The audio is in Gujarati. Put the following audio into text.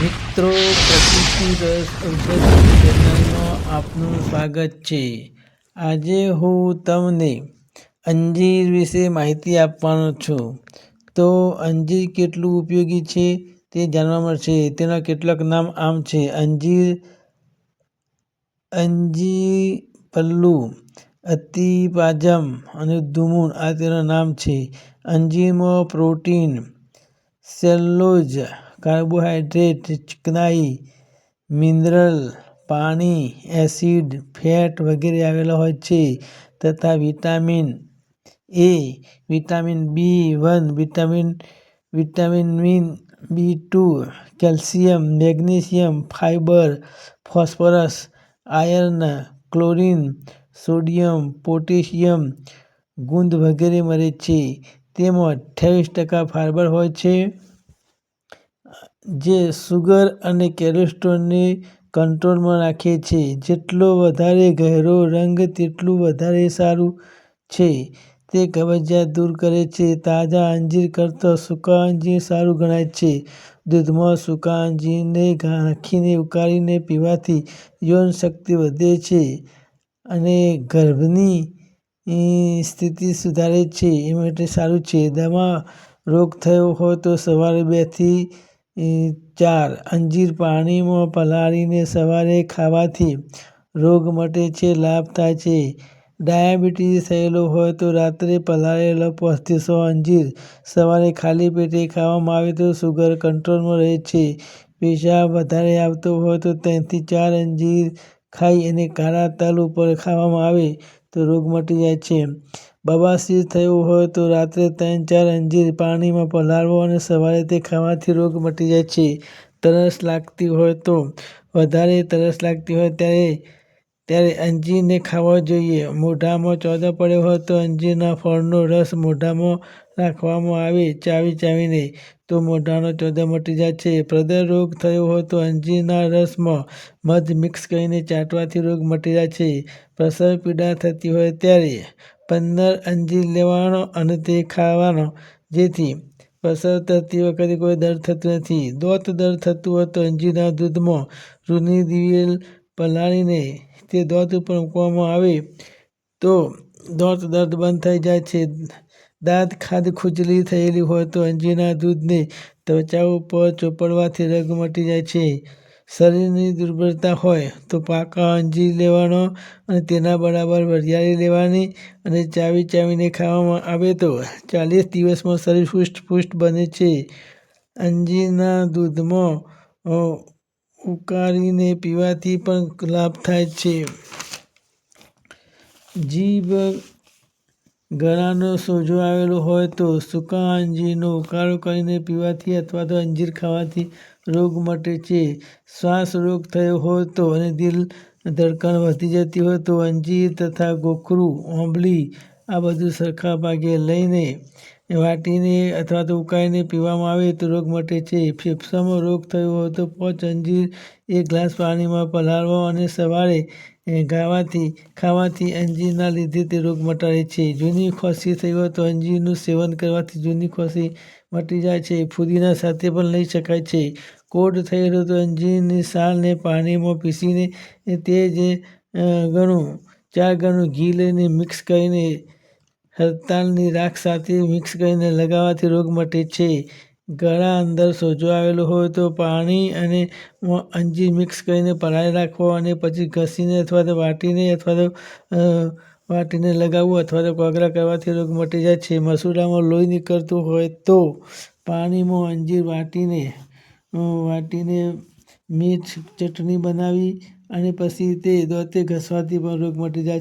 મિત્રો, પ્રકૃતિ રસ ઔષધિ ચેનલમાં આપનું સ્વાગત છે. આજે હું તમને અંજીર વિશે માહિતી આપવાનો છું. તો અંજીર કેટલું ઉપયોગી છે તે જાણવા મળશે. તેના કેટલાક નામ આમ છે: અંજીપલ્લુ, અતિપાજમ અને દુમુન આ તેના નામ છે. અંજીરમાં પ્રોટીન, સેલ્યુલોઝ, કાર્બોહાઈડ્રેટ, ચિકનાઈ, મિનરલ, પાણી, એસિડ, ફેટ વગેરે આવેલા હોય છે તથા વિટામિન એ, વિટામિન બી1, વિટામિન બી2, calcium, magnesium, fibre, phosphorus, iron, chlorine, sodium, potassium, ગુંદ વગેરે મળે છે. તેમાં 28% ફાઇબર હોય છે, જે શુગર અને કોલેસ્ટ્રોલને કંટ્રોલમાં રાખે છે. જેટલો વધારે ગહેરો રંગ તેટલું વધારે સારું છે. તે કબજિયાત દૂર કરે છે. તાજા અંજીર કરતાં સૂકા અંજીર સારું ગણાય છે. દૂધમાં સૂકા અંજીરને નાખીને ઉકાળીને પીવાથી યૌનશક્તિ વધે છે અને ગર્ભની સ્થિતિ સુધારે છે, એ માટે સારું છે. દમા રોગ થયો હોય તો સવારે 2 થી 4 અંજીર પાણીમાં પલાળીને સવારે ખાવાથી રોગ મટે છે, લાભ થાય છે. ડાયાબિટીસ થયેલો હોય તો રાત્રે પલાળેલા 5 થી 6 અંજીર સવારે ખાલી પેટે ખાવામાં આવે તો શુગર કંટ્રોલમાં રહે છે. પેશાબ વધારે આવતો હોય તો 3 થી 4 અંજીર ખાઈ અને કાળા તલ ઉપર ખાવામાં આવે તો રોગ મટી જાય છે. બવાસીર થયો હોય તો રાત્રે 3-4 અંજીર પાણીમાં પલાળવો અને સવારે તે ખાવાથી રોગ મટી જાય છે. તરસ લાગતી હોય તો વધારે તરસ લાગતી હોય ત્યારે અંજીરને ખાવા જોઈએ. મોઢામાં ચોદા પડ્યો હોય તો અંજીરના ફળનો રસ મોઢામાં રાખવામાં આવે ચાવીને તો મોઢાનો ચોદો મટી જાય છે. પ્રદર રોગ થયો હોય તો અંજીરના રસમાં મધ મિક્સ કરીને ચાટવાથી રોગ મટી જાય છે. પ્રસવ પીડા થતી હોય ત્યારે 15 અંજીર લેવાના અને તે ખાવાના, જેથી પ્રસવ થતી વખતે કોઈ દર્દ થતું નથી. દાંત દર્દ થતું હોય તો અંજીરના દૂધમાં રૂની દિવેલ પલાળીને તે દાંત ઉપર મૂકવામાં આવે તો દાંત દર્દ બંધ થઈ જાય છે. દાંત ખાજ ખુજલી થયેલી હોય તો અંજીરના દૂધને ત્વચા ઉપર ચોપડવાથી રોગ મટી જાય છે. શરીરની દુર્બળતા હોય તો પાકા અંજીર લેવાના અને તેના બરાબર વરિયાળી લેવાની અને ચાવીને ખાવામાં આવે તો 40 દિવસમાં શરીર હૃષ્ટ-પુષ્ટ બને છે. અંજીરના દૂધમાં ઉકાળીને પીવાથી પણ લાભ થાય છે. જીભ, ગળાનો સોજો આવેલો હોય તો સૂકા અંજીરનો ઉકાળો કરીને પીવાથી અથવા તો અંજીર ખાવાથી રોગ મટે છે. શ્વાસ રોગ થયો હોય તો અને દિલ ધડકન વધી જતી હોય તો અંજીર તથા ગોખરું, આંબલી આ બધું સરખા ભાગે લઈને વાટીને અથવા તો ઉકાળીને પીવામાં આવે તો રોગ મટે છે. ફેફસામાં રોગ થયો હોય તો 5 અંજીર 1 ગ્લાસ પાણીમાં પલાળવા અને સવારે ખાવાથી અંજીરના લીધે તે રોગ મટાડે છે. જૂની ખાંસી થઈ હોય તો અંજીરનું સેવન કરવાથી જૂની ખાંસી મટી જાય છે. ફુદીના સાથે પણ લઈ શકાય છે. કોઢ થયેલો તો અંજીરની છાલને પાણીમાં પીસીને તે જ 4 ગણું ઘી લઈને મિક્સ કરીને હળતાલની રાખ સાથે મિક્સ કરીને લગાવવાથી રોગ મટે છે. ગળા અંદર સોજો આવેલો હોય તો પાણી અને અંજીર મિક્સ કરીને પલાળી રાખવા અને પછી ઘસીને અથવા તો વાટીને લગાવવું અથવા તો કોગળા કરવાથી રોગ મટી જાય છે. મસૂડામાં લોહી નીકળતું હોય તો પાણીમાં અંજીર વાટીને મીઠ ચટણી બનાવી અને પછી તે દાંતે ઘસવાથી પણ રોગ મટી જાય છે.